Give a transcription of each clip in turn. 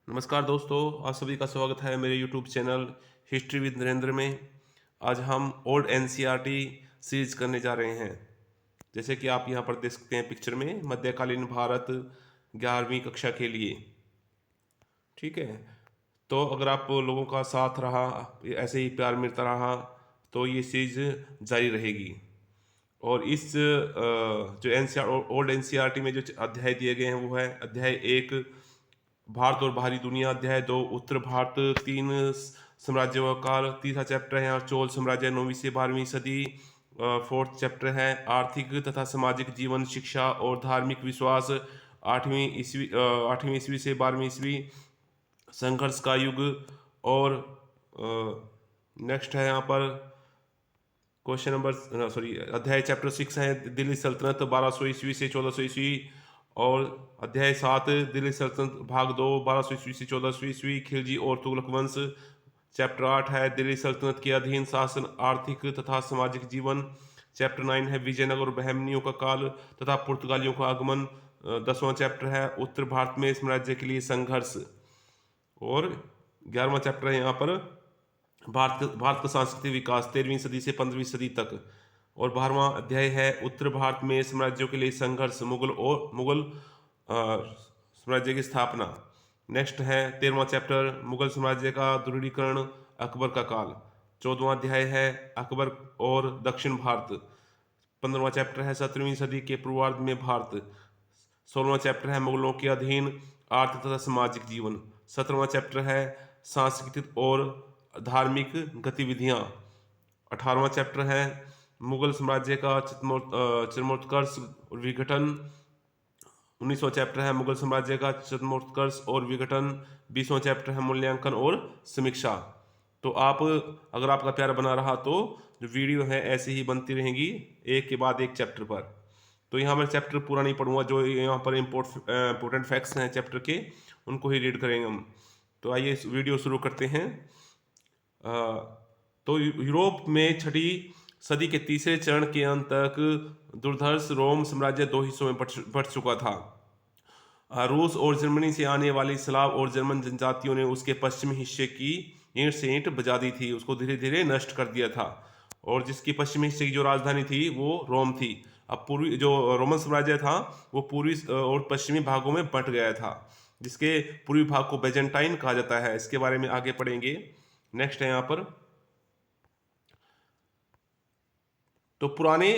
नमस्कार दोस्तों, आप सभी का स्वागत है मेरे YouTube channel history with Narendra में। आज हम ओल्ड एनसीईआरटी सीरीज करने जा रहे हैं। जैसे कि आप यहाँ पर देख सकते हैं पिक्चर में, मध्यकालीन भारत 11वीं कक्षा के लिए। ठीक है, तो अगर आप लोगों का साथ रहा, ऐसे ही प्यार मिलता रहा, तो ये सीरीज जारी रहेगी। और इस जो एनसीआर ओल्ड एनसीईआरटी में जो अध्याय दिए गए हैं वो है अध्याय 1 भारत और बाहरी दुनिया, अध्याय 2 उत्तर भारत, 3 साम्राज्यों का काल, तीसरा चैप्टर है यहाँ चोल साम्राज्य 9वीं से 12वीं सदी। फोर्थ चैप्टर है आर्थिक तथा सामाजिक जीवन, शिक्षा और धार्मिक विश्वास, 8वीं ईस्वी से 12वीं ईस्वी, संघर्ष का युग। और नेक्स्ट है यहाँ पर क्वेश्चन नंबर अध्याय चैप्टर 6 है दिल्ली सल्तनत 1200 ईस्वी से 1400 ईस्वी। और अध्याय 7 दिल्ली सल्तनत भाग 2 1200 ईस्वी से 1400 ईस्वी, खिलजी और तुगलक वंश। चैप्टर 8 है दिल्ली सल्तनत के अधीन शासन, आर्थिक तथा सामाजिक जीवन। चैप्टर 9 है विजयनगर और बहमनियों का काल तथा पुर्तगालियों का आगमन। 10वां चैप्टर है उत्तर भारत में साम्राज्य के लिए संघर्ष। और 11वां चैप्टर है यहाँ पर भारत का सांस्कृतिक विकास 13वीं सदी से 15वीं सदी तक। और 12वां अध्याय है उत्तर भारत में साम्राज्यों के लिए संघर्ष, मुगल साम्राज्य की स्थापना। नेक्स्ट है 13वां चैप्टर मुगल साम्राज्य का दृढ़ीकरण, अकबर का काल। 14वां अध्याय है अकबर और दक्षिण भारत। 15वां चैप्टर है 17वीं सदी के पूर्वार्ध में भारत। 16वां चैप्टर है मुगलों के अधीन आर्थिक तथा सामाजिक जीवन। 17वां चैप्टर है सांस्कृतिक और धार्मिक गतिविधियां। 18वां चैप्टर है मुगल साम्राज्य का चरमोत्कर्ष और विघटन। 19वां चैप्टर है मुगल साम्राज्य का चरमोत्कर्ष और विघटन। 20वां चैप्टर है मूल्यांकन और समीक्षा। तो आप, अगर आपका प्यार बना रहा तो जो वीडियो है ऐसे ही बनती रहेंगी, एक के बाद एक चैप्टर पर। तो यहाँ मैं चैप्टर पूरा नहीं पढ़ूंगा, जो यहाँ पर इम्पोर्टेंट फैक्ट्स हैं चैप्टर के उनको ही रीड करेंगे हम। तो आइए इस वीडियो शुरू करते हैं। तो यूरोप में छठी सदी के तीसरे चरण के अंत तक दुर्धर्ष रोम साम्राज्य दो हिस्सों में बंट चुका था। रूस और जर्मनी से आने वाली स्लाव और जर्मन जनजातियों ने उसके पश्चिमी हिस्से की ईंट से ईंट बजा दी थी, उसको धीरे धीरे नष्ट कर दिया था। और जिसकी पश्चिमी हिस्से की जो राजधानी थी वो रोम थी। अब पूर्वी जो रोमन साम्राज्य था वो पूर्वी और पश्चिमी भागों में बंट गया था, जिसके पूर्वी भाग को बेजेंटाइन कहा जाता है। इसके बारे में आगे पढ़ेंगे। नेक्स्ट है यहाँ पर, तो पुराने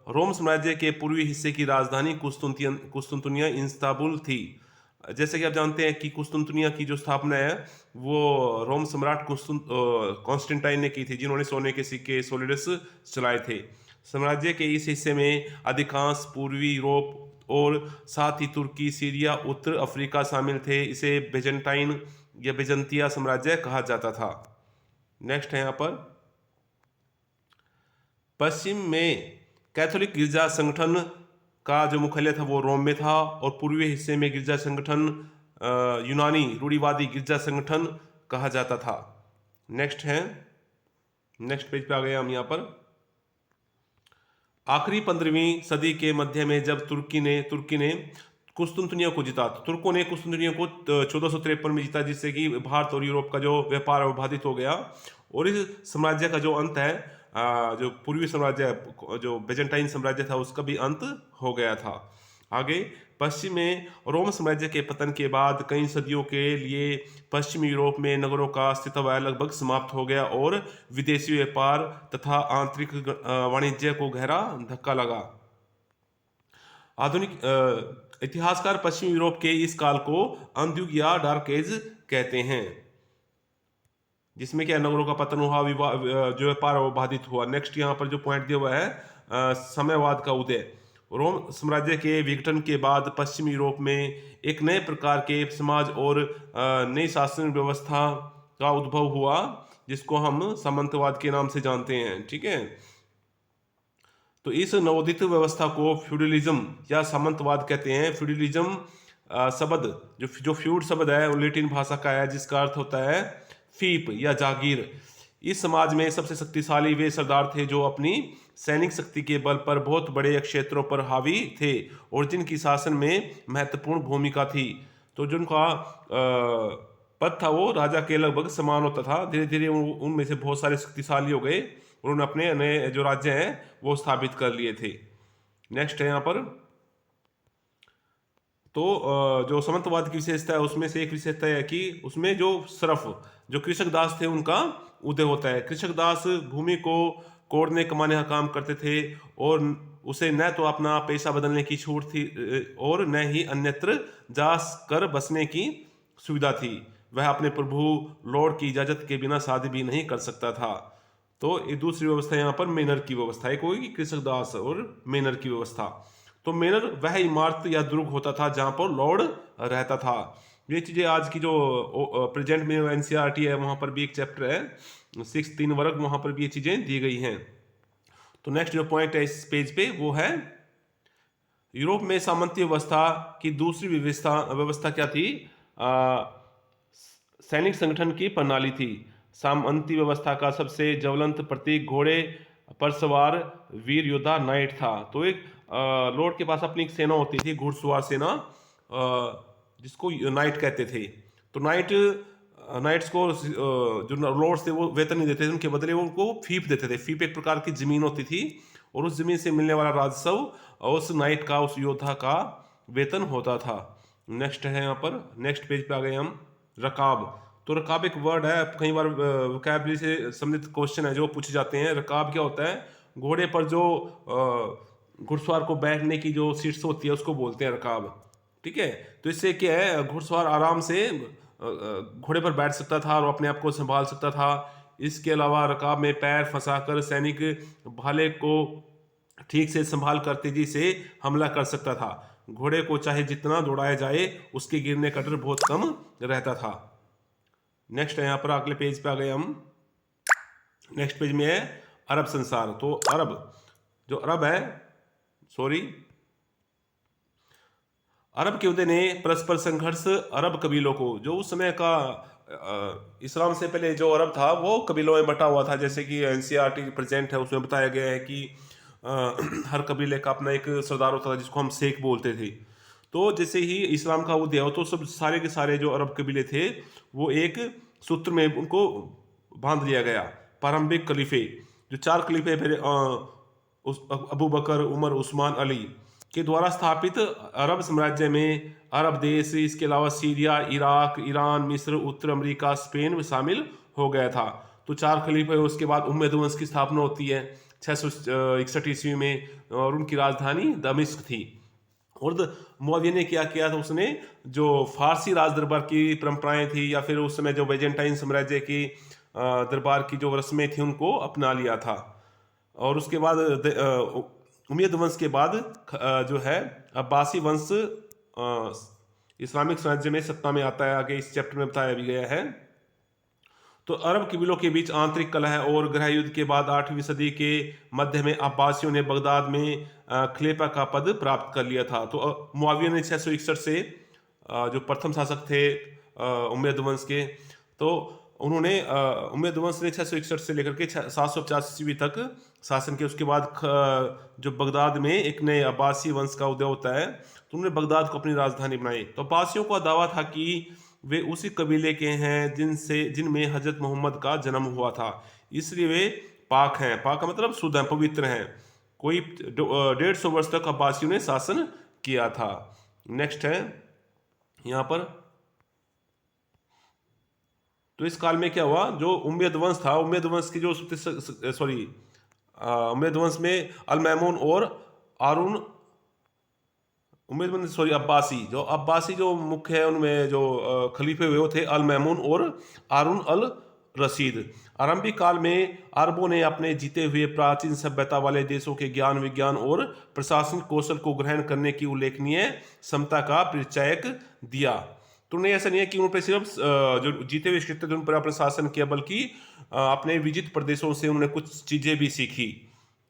रोम साम्राज्य के पूर्वी हिस्से की राजधानी कुस्तुनतुनिया इस्तांबुल थी। जैसे कि आप जानते हैं कि कुस्तुनतुनिया की जो स्थापना है वो रोम सम्राट कॉन्स्टेंटाइन ने की थी, जिन्होंने सोने के सिक्के सोलिडस चलाए थे। साम्राज्य के इस हिस्से में अधिकांश पूर्वी यूरोप और साथ ही तुर्की, सीरिया, उत्तर अफ्रीका शामिल थे। इसे बेजेंटाइन या बेजंतिया साम्राज्य कहा जाता था। नेक्स्ट है यहाँ पर, पश्चिम में कैथोलिक गिरजा संगठन का जो मुख्यालय था वो रोम में था, और पूर्वी हिस्से में गिरजा संगठन यूनानी रूढ़िवादी गिरजा संगठन कहा जाता था। नेक्स्ट पेज पे आ गए हम यहाँ पर। आखिरी 15वीं सदी के मध्य में जब तुर्की ने कुस्तुनतुनिया को जीता, तो तुर्कों ने कुस्तुनतुनिया को 1453 में जीता, जिससे कि भारत और यूरोप का जो व्यापार है वो बाधित हो गया। और इस साम्राज्य का जो अंत है, जो पूर्वी साम्राज्य जो बेजेंटाइन साम्राज्य था उसका भी अंत हो गया था। आगे पश्चिम में रोम साम्राज्य के पतन के बाद कई सदियों के लिए पश्चिमी यूरोप में नगरों का अस्तित्व लगभग समाप्त हो गया और विदेशी व्यापार तथा आंतरिक वाणिज्य को गहरा धक्का लगा। आधुनिक इतिहासकार पश्चिमी यूरोप के इस काल को अंधयुग या डार्क एज कहते हैं, जिसमें क्या नगरों का पतन हुआ, जो व्यापार वो बाधित हुआ। नेक्स्ट यहाँ पर जो पॉइंट दिया हुआ है साम्यवाद का उदय। रोम साम्राज्य के विघटन के बाद पश्चिमी यूरोप में एक नए प्रकार के समाज और नई शासन व्यवस्था का उद्भव हुआ, जिसको हम सामंतवाद के नाम से जानते हैं। ठीक है, तो इस नवोदित व्यवस्था को फ्यूडलिज्म या सामंतवाद कहते हैं। फ्यूडलिज्म शब्द जो फ्यूड शब्द है वो लैटिन भाषा का है, जिसका अर्थ होता है फीप या जागीर। इस समाज में सबसे शक्तिशाली वे सरदार थे जो अपनी सैनिक शक्ति के बल पर बहुत बड़े क्षेत्रों पर हावी थे और जिनकी शासन में महत्वपूर्ण भूमिका थी। तो जिनका पद था वो राजा के लगभग समान होता था। धीरे धीरे उनमें से बहुत सारे शक्तिशाली हो गए, उन्होंने अपने नए जो राज्य हैं वो स्थापित कर लिए थे। नेक्स्ट है यहाँ पर, तो जो सामंतवाद की विशेषता है उसमें से एक विशेषता है कि उसमें जो सिर्फ जो कृषक दास थे उनका उदय होता है। कृषक दास भूमि को कोड़ने कमाने का काम करते थे और उसे न तो अपना पेशा बदलने की छूट थी और न ही अन्यत्र जा कर बसने की सुविधा थी। वह अपने प्रभु लॉर्ड की इजाजत के बिना शादी भी नहीं कर सकता था। तो ये दूसरी व्यवस्था यहाँ पर मेनर की व्यवस्था, एक होगी कृषक दास और मेनर की व्यवस्था। तो मेनर वह इमारत या दुर्ग होता था जहाँ पर लॉर्ड रहता था। ये चीज़ें आज की जो प्रेजेंट में एनसीईआरटी है वहाँ पर भी एक चैप्टर है 6 3 वर्ग, वहाँ पर भी ये चीज़ें दी गई हैं। तो नेक्स्ट जो पॉइंट है इस पेज पे वो है यूरोप में सामंती व्यवस्था की दूसरी व्यवस्था क्या थी? सैनिक संगठन की प्रणाली थी। सामंती व्यवस्था का सबसे ज्वलंत प्रतीक घोड़े पर सवार वीर योद्धा नाइट था। तो एक लॉर्ड के पास अपनी एक सेना होती थी, घुड़सवार सेना, जिसको नाइट कहते थे। तो नाइट्स को जो लॉर्ड्स थे वो वेतन नहीं देते थे, उनके बदले वो उनको फीप देते थे। फीप एक प्रकार की जमीन होती थी और उस जमीन से मिलने वाला राजस्व उस नाइट का, उस योद्धा का वेतन होता था। नेक्स्ट है यहाँ पर, नेक्स्ट पेज पे आ गए हम, रकाब। तो रकाब एक वर्ड है, कई बार वोकैबुलरी से संबंधित क्वेश्चन है जो पूछे जाते हैं। रकाब क्या होता है? घोड़े पर जो घुड़सवार को बैठने की जो सीट्स होती है उसको बोलते हैं रकाब। ठीक है, तो इससे क्या है, घुड़सवार आराम से घोड़े पर बैठ सकता था और अपने आप को संभाल सकता था। इसके अलावा रकाब में पैर फंसाकर सैनिक भाले को ठीक से संभाल कर तेजी से हमला कर सकता था। घोड़े को चाहे जितना दौड़ाया जाए उसके गिरने का डर बहुत कम रहता था। नेक्स्ट है यहाँ पर, अगले पेज पे आ गए हम। नेक्स्ट पेज में है अरब संसार। तो अरब है, अरब के उदय ने परस्पर संघर्ष अरब कबीलों को, जो उस समय का इस्लाम से पहले जो अरब था वो कबीलों में बटा हुआ था। जैसे कि एनसीईआरटी प्रेजेंट है उसमें बताया गया है कि हर कबीले का अपना एक सरदार होता था जिसको हम शेख बोलते थे। तो जैसे ही इस्लाम का उदय हो तो सब सारे के सारे जो अरब कबीले थे वो एक सूत्र में उनको बांध लिया गया। प्रारंभिक खलीफे, जो 4 खलीफे फिर अबू बकर, उमर, उस्मान, अली के द्वारा स्थापित अरब साम्राज्य में अरब देश, इसके अलावा सीरिया, इराक, ईरान, मिस्र, उत्तर अमेरिका, स्पेन में शामिल हो गया था। तो 4 खलीफे, उसके बाद उम्मद वंश की स्थापना होती है 661 ईस्वी में और उनकी राजधानी दमिश्क थी। और मुआविया ने क्या किया था, उसने जो फारसी राज दरबार की परंपराएं थी या फिर उस समय जो बैजेंटाइन साम्राज्य की दरबार की जो रस्में थी उनको अपना लिया था। और उसके बाद उमैयद वंश के बाद जो है अब्बासी वंश इस्लामिक साम्राज्य में सत्ता में आता है। आगे इस चैप्टर में बताया भी गया है। तो अरब कबीलों के बीच आंतरिक कलह और गृह युद्ध के बाद 8वीं सदी के मध्य में अब्बासियों ने बगदाद में खलीफा का पद प्राप्त कर लिया था। तो मुआविया ने 661 से जो प्रथम शासक थे उमैयद वंश के, तो उन्होंने उमैयद वंश ने 661 से लेकर के 750 ईस्वी तक शासन किया। उसके बाद जो बगदाद में एक नए अब्बासी वंश का उदय होता है तो उन्होंने बगदाद को अपनी राजधानी बनाई। तो अब्बासियों का दावा था कि वे उसी कबीले के हैं जिनमें हजरत मोहम्मद का जन्म हुआ था, इसलिए वे पाक हैं। पाक का मतलब शुद्ध हैं, पवित्र हैं। कोई 150 वर्ष तक अब्बासियों ने शासन किया था। नेक्स्ट है यहाँ पर, तो इस काल में क्या हुआ, जो उमैयद वंश था, उमैयद वंश की जो उमैयद वंश में अल-मामून और हारून, अब्बासी जो मुख्य है उनमें जो खलीफे हुए थे अल-मामून और हारून अल रशीद। आरंभिक काल में अरबों ने अपने जीते हुए प्राचीन सभ्यता वाले देशों के ज्ञान, विज्ञान और प्रशासनिक कौशल को ग्रहण करने की उल्लेखनीय क्षमता का परिचय दिया। तो उन्हें ऐसा नहीं है कि उन पर सिर्फ जो जीते हुए क्षेत्र थे उन पर अपना शासन किया, बल्कि अपने विजित प्रदेशों से उन्होंने कुछ चीज़ें भी सीखी।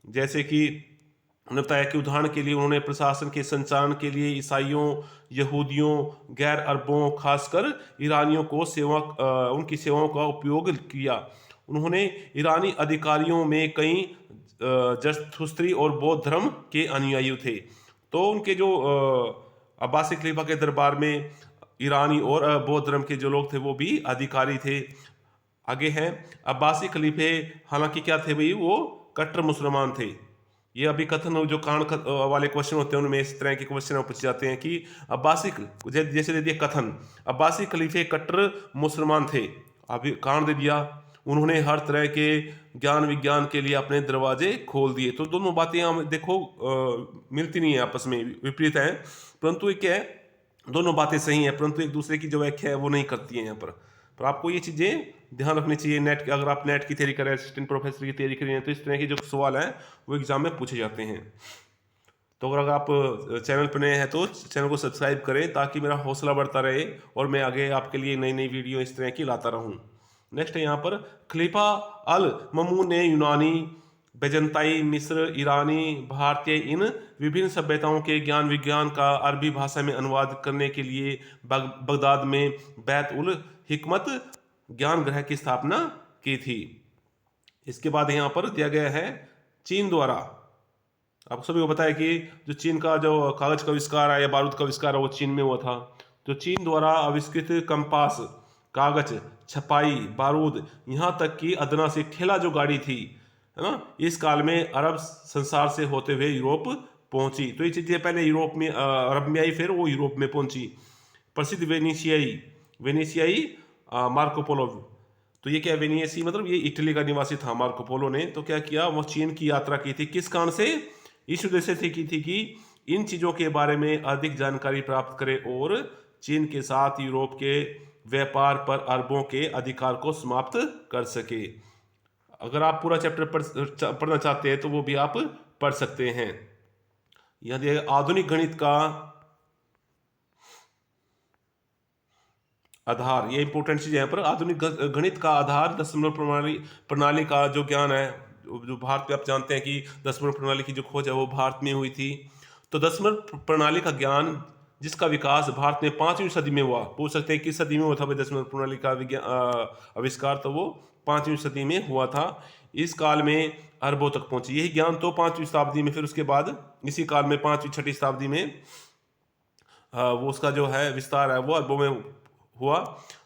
जैसे कि उन्होंने बताया कि उदाहरण के लिए उन्होंने प्रशासन के संचालन के लिए ईसाइयों, यहूदियों, गैर अरबों, खासकर ईरानियों को उनकी सेवाओं का उपयोग किया। उन्होंने ईरानी अधिकारियों में कई जरथुस्त्री और बौद्ध धर्म के अनुयायी थे। तो उनके जो अब्बासी खलीफा के दरबार में ईरानी और बौद्ध धर्म के जो लोग थे वो भी अधिकारी थे। आगे हैं अब्बासी खलीफे, हालांकि क्या थे भाई, वो कट्टर मुसलमान थे। ये अभी कथन जो कांड वाले क्वेश्चन होते हैं उनमें इस तरह के क्वेश्चन पूछे जाते हैं कि अब्बासी, जैसे दे दिया कथन, अब्बासी खलीफे कट्टर मुसलमान थे। अभी कांड दे दिया, उन्होंने हर तरह के ज्ञान विज्ञान के लिए अपने दरवाजे खोल दिए। तो दोनों बातें हम देखो मिलती नहीं है, आपस में विपरीत हैं, परंतु एक क्या है, दोनों बातें सही हैं, परंतु एक दूसरे की जो व्याख्या है वो नहीं करती है यहाँ पर आपको ये चीज़ें ध्यान रखनी चाहिए। नेट, अगर आप नेट की तैयारी कर रहे हैं, असिस्टेंट प्रोफेसर की तैयारी कर रहे हैं, तो इस तरह के जो सवाल हैं वो एग्जाम में पूछे जाते हैं। तो अगर आप चैनल पर नए हैं तो चैनल को सब्सक्राइब करें ताकि मेरा हौसला बढ़ता रहे और मैं आगे आपके लिए नई नई वीडियो इस तरह की लाता रहूं। नेक्स्ट है यहाँ पर खलीफा अल ममून ने यूनानी, बैजंताई, मिस्र, ईरानी, भारतीय इन विभिन्न सभ्यताओं के ज्ञान विज्ञान का अरबी भाषा में अनुवाद करने के लिए बगदाद में बैत उल हिकमत ज्ञान ग्रह की स्थापना की थी। इसके बाद यहाँ पर दिया गया है चीन द्वारा, आप सभी को पता है कि जो चीन का जो कागज का आविष्कार है या बारूद का आविष्कार है वो चीन में हुआ था। तो चीन द्वारा आविष्कृत कंपास, कागज, छपाई, बारूद, यहाँ तक कि अदना से ठेला जो गाड़ी थी, है ना, इस काल में अरब संसार से होते हुए यूरोप पहुंची। तो ये चीजें पहले यूरोप में अरब में आई, फिर वो यूरोप में पहुंची। प्रसिद्ध वेनेशियाई मार्को पोलो, तो ये क्या, वेनियसी मतलब ये इटली का निवासी था मार्को पोलो ने। तो क्या किया, वो चीन की यात्रा की थी, किस कारण से, इस उद्देश्य से की थी कि इन चीजों के बारे में अधिक जानकारी प्राप्त करे और चीन के साथ यूरोप के व्यापार पर अरबों के अधिकार को समाप्त कर सके। अगर आप पूरा चैप्टर पढ़ना चाहते हैं तो वो भी आप पढ़ सकते हैं। यदि आधुनिक गणित का आधार, ये इंपॉर्टेंट चीज है यहाँ पर, आधुनिक गणित का आधार दशमलव प्रणाली का जो ज्ञान है, जो भारत में आप जानते हैं कि दशमलव प्रणाली की जो खोज है वो भारत में हुई थी। तो दशमलव प्रणाली का ज्ञान जिसका विकास भारत में 5वीं सदी में हुआ, पूछ सकते हैं किस सदी में हुआ था भाई दशमलव प्रणाली का आविष्कार, तो वो 5वीं सदी में हुआ था। इस काल में अरबों तक पहुंची यही ज्ञान, तो 5वीं शताब्दी में, फिर उसके बाद इसी काल में 5वीं 6वीं शताब्दी में वो उसका जो है विस्तार है वो अरबों में हुआ।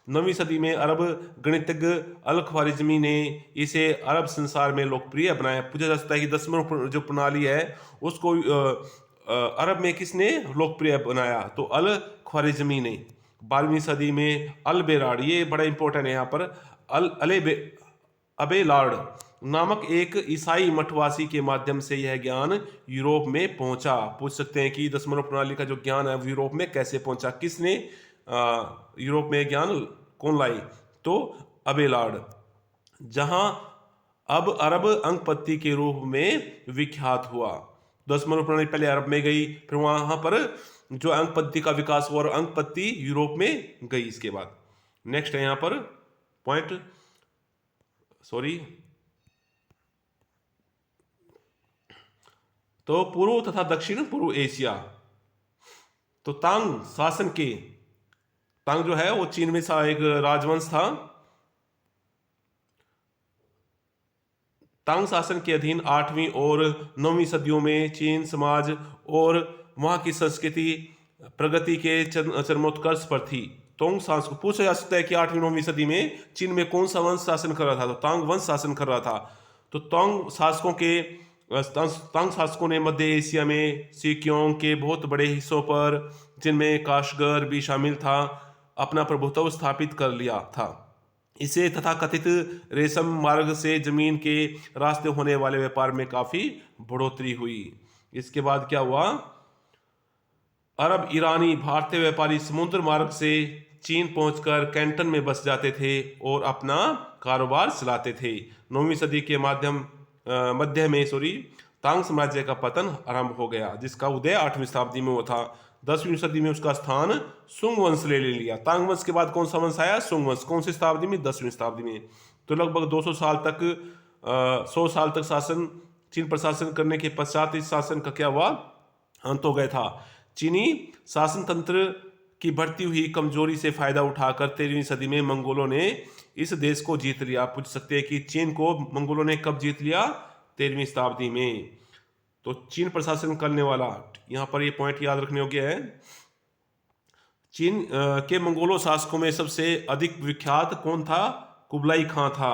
9वीं सदी में अरब गणितज्ञ अल ख्वारिज़मी ने इसे अरब संसार में लोकप्रिय बनाया। पूछा जा सकता है कि दशमलव जो प्रणाली है उसको अरब में किसने लोकप्रिय बनाया, तो अल ख्वारिज़मी ने। 12वीं सदी में अल बेराड, ये बड़ा इंपॉर्टेंट है यहाँ पर, अबेलार्ड नामक एक ईसाई मठवासी के माध्यम से यह ज्ञान यूरोप में पहुंचा। पूछ सकते हैं कि दशमलव प्रणाली का जो ज्ञान है यूरोप में कैसे पहुंचा, किसने यूरोप में ज्ञान कौन लाई, तो अबेलार्ड, जहां अब अरब अंकपत्ति के रूप में विख्यात हुआ। दशमलव प्रणाली पहले अरब में गई, फिर वहां पर जो अंकपत्ति का विकास हुआ और अंकपत्ति यूरोप में गई। इसके बाद नेक्स्ट है यहाँ पर पॉइंट, तो पूर्व तथा दक्षिण पूर्व एशिया। तो तांग शासन के, तांग जो है वो चीन में एक राजवंश था। तांग शासन के अधीन 8वीं और 9वीं सदियों में चीन समाज और वहां की संस्कृति प्रगति के चरमोत्कर्ष पर थी। तोंग शासक को पूछा जा सकता है कि 8वीं 9वीं सदी में चीन में कौन सा वंश शासन कर रहा था, तो तांग वंश शासन कर रहा था। तो तांग शासकों ने मध्य एशिया में सिक्योंग के बहुत बड़े हिस्सों पर, जिनमें काशगर भी शामिल था, अपना प्रभुत्व स्थापित कर लिया था। इसे तथाकथित रेशम मार्ग से जमीन के रास्ते होने वाले व्यापार में काफी बढ़ोतरी हुई। इसके बाद क्या हुआ, अरब, ईरानी, भारतीय व्यापारी समुद्र मार्ग से चीन पहुंचकर कैंटन में बस जाते थे और अपना कारोबार चलाते थे। 9वीं सदी के मध्य में तांग साम्राज्य का पतन आरंभ हो गया, जिसका उदय 8वीं शताब्दी में हुआ था। 10वीं सदी में उसका स्थान सुंग वंश ले लिया। तांग वंश के बाद कौन सा वंश आया, सुंग वंश। कौन सी शताब्दी में, 10वीं शताब्दी में। तो लगभग 200 साल तक 100 साल तक चीन पर शासन करने के पश्चात इस शासन का क्या हुआ, अंत हो गया था। चीनी शासन तंत्र की बढ़ती हुई कमजोरी से फायदा उठाकर 13वीं सदी में मंगोलों ने इस देश को जीत लिया। पूछ सकते हैं कि चीन को मंगोलों ने कब जीत लिया, 13वीं शताब्दी में। तो चीन प्रशासन करने वाला, यहाँ पर ये पॉइंट याद रखने योग्य है, चीन के मंगोलों शासकों में सबसे अधिक विख्यात कौन था? कुबलाई खां था।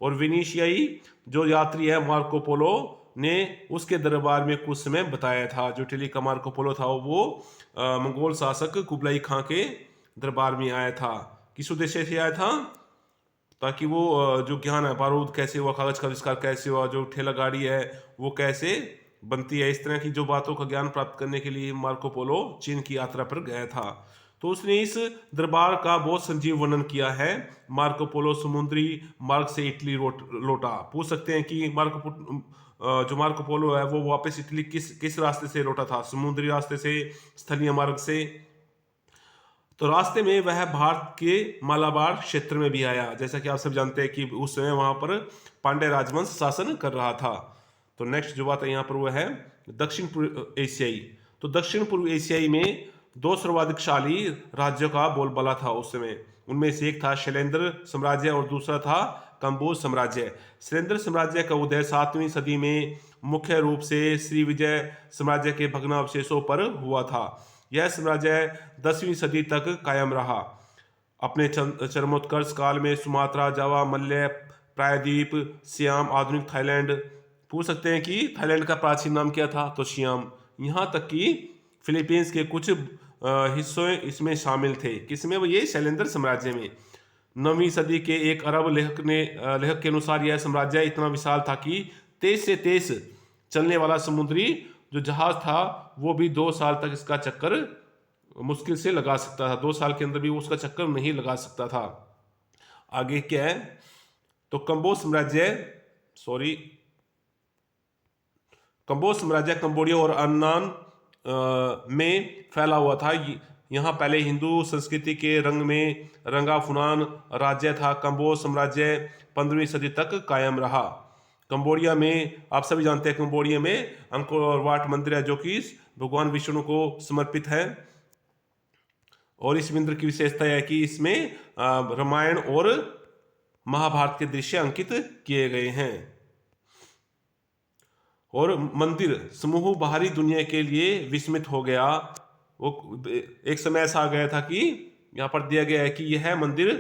और विनीशियाई जो यात्री है मार्को पोलो ने उसके दरबार में कुछ समय बताया था। जो इटली का मार्को पोलो था वो मंगोल शासक कुबलाई खां के दरबार में आया था। किस उद्देश्य से आया था? ताकि वो जो ज्ञान है, बारूद कैसे हुआ, कागज का आविष्कार कैसे हुआ, जो ठेला गाड़ी है वो कैसे बनती है, इस तरह की जो बातों का ज्ञान प्राप्त करने के लिए मार्को पोलो चीन की यात्रा पर गया था। तो उसने इस दरबार का बहुत संजीव वर्णन किया है। मार्को पोलो समुद्री मार्ग से इटली लौटा। पूछ सकते हैं कि जो मार्को पोलो है वो वापस इटली किस रास्ते से लौटा था? समुद्री रास्ते से, स्थलीय मार्ग से? तो रास्ते में वह भारत के मालाबार क्षेत्र में भी आया। जैसा कि आप सब जानते हैं कि उस समय वहां पर पांड्य राजवंश शासन कर रहा था। तो नेक्स्ट जो बात है यहाँ पर वो है दक्षिण पूर्व एशियाई। तो दक्षिण पूर्व एशियाई में दो सर्वाधिकशाली राज्यों का बोलबाला था उस समय। उनमें से एक था शैलेंद्र साम्राज्य और दूसरा था कंबोज साम्राज्य। शैलेंद्र साम्राज्य का उदय 7वीं सदी में मुख्य रूप से श्री विजय साम्राज्य के भग्नावशेषों पर हुआ था। यह साम्राज्य 10वीं सदी तक कायम रहा। अपने चरमोत्कर्ष काल में सुमात्रा, जावा, मलय, प्रायद्वीप, सियाम, आधुनिक थाईलैंड। पूछ सकते हैं कि थाईलैंड का प्राचीन नाम क्या था? तो सियाम। यहाँ तक कि फिलीपींस के कुछ हिस्से इसमें शामिल थे। किसमें? वो ये शैलेंद्र साम्राज्य में। 9वीं सदी के एक अरब लेखक के अनुसार यह साम्राज्य इतना विशाल था कि तेज से तेज चलने वाला समुद्री जो जहाज था वो भी 2 साल तक इसका चक्कर मुश्किल से लगा सकता था। 2 साल के अंदर भी उसका चक्कर नहीं लगा सकता था। आगे क्या है? तो कंबोज साम्राज्य कंबोडिया और अन्नान में फैला हुआ था। यहाँ पहले हिंदू संस्कृति के रंग में रंगा फुनान राज्य था। कंबोज साम्राज्य 15वीं सदी तक कायम रहा। कंबोडिया में आप सभी जानते हैं कंबोडिया में अंकोर वाट मंदिर है जो कि भगवान विष्णु को समर्पित है। और इस मंदिर की विशेषता है कि इसमें रामायण और महाभारत के दृश्य अंकित किए गए हैं। और मंदिर समूह बाहरी दुनिया के लिए विस्मित हो गया। वो एक समय ऐसा आ गया था कि यहाँ पर दिया गया है कि यह मंदिर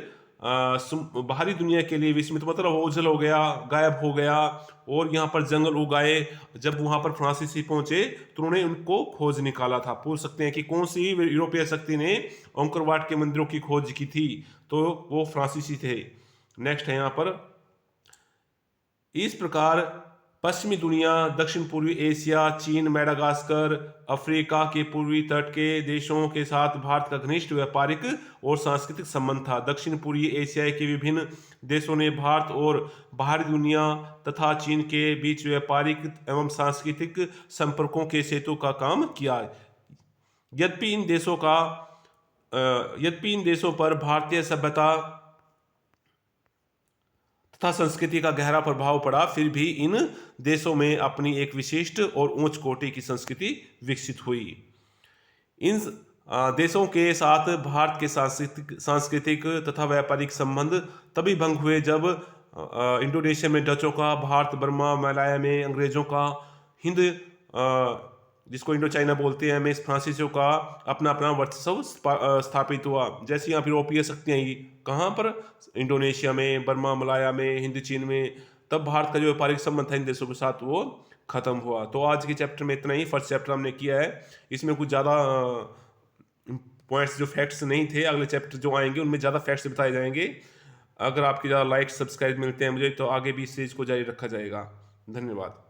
बाहरी दुनिया के लिए विस्मित मतलब ओझल हो गया, गायब हो गया। और यहाँ पर जंगल उगाए। जब वहाँ पर फ्रांसीसी पहुंचे तो उन्होंने उनको खोज निकाला था। पूछ सकते हैं कि कौन सी यूरोपीय शक्ति ने अंकोर वाट के मंदिरों की खोज की थी? तो वो फ्रांसीसी थे। नेक्स्ट है यहाँ पर, इस प्रकार पश्चिमी दुनिया, दक्षिण पूर्वी एशिया, चीन, मेडागास्कर, अफ्रीका के पूर्वी तट के देशों के साथ भारत का घनिष्ठ व्यापारिक और सांस्कृतिक संबंध था। दक्षिण पूर्वी एशिया के विभिन्न देशों ने भारत और बाहरी दुनिया तथा चीन के बीच व्यापारिक एवं सांस्कृतिक संपर्कों के सेतु का काम किया। यद्यपि इन देशों पर भारतीय सभ्यता तथा संस्कृति का गहरा प्रभाव पड़ा, फिर भी इन देशों में अपनी एक विशिष्ट और उच्च कोटि की संस्कृति विकसित हुई। इन देशों के साथ भारत के सांस्कृतिक तथा व्यापारिक संबंध तभी भंग हुए जब इंडोनेशिया में डचों का, भारत बर्मा मलाया में अंग्रेजों का, हिंद जिसको इंडो चाइना बोलते हैं में फ्रांसीसियों का अपना अपना वर्चस्व स्थापित हुआ। जैसे यहाँ यूरोपीय शक्तियाँ आई कहाँ पर? इंडोनेशिया में, बर्मा मलाया में, हिंद चीन में। तब भारत का जो व्यापारिक संबंध था इन देशों के साथ वो खत्म हुआ। तो आज के चैप्टर में इतना ही। फर्स्ट चैप्टर हमने किया है, इसमें कुछ ज़्यादा पॉइंट्स जो फैक्ट्स नहीं थे। अगले चैप्टर जो आएंगे उनमें ज़्यादा फैक्ट्स बताए जाएंगे। अगर आपके ज़्यादा लाइक सब्सक्राइब मिलते हैं मुझे तो आगे भी इस सीरीज को जारी रखा जाएगा। धन्यवाद।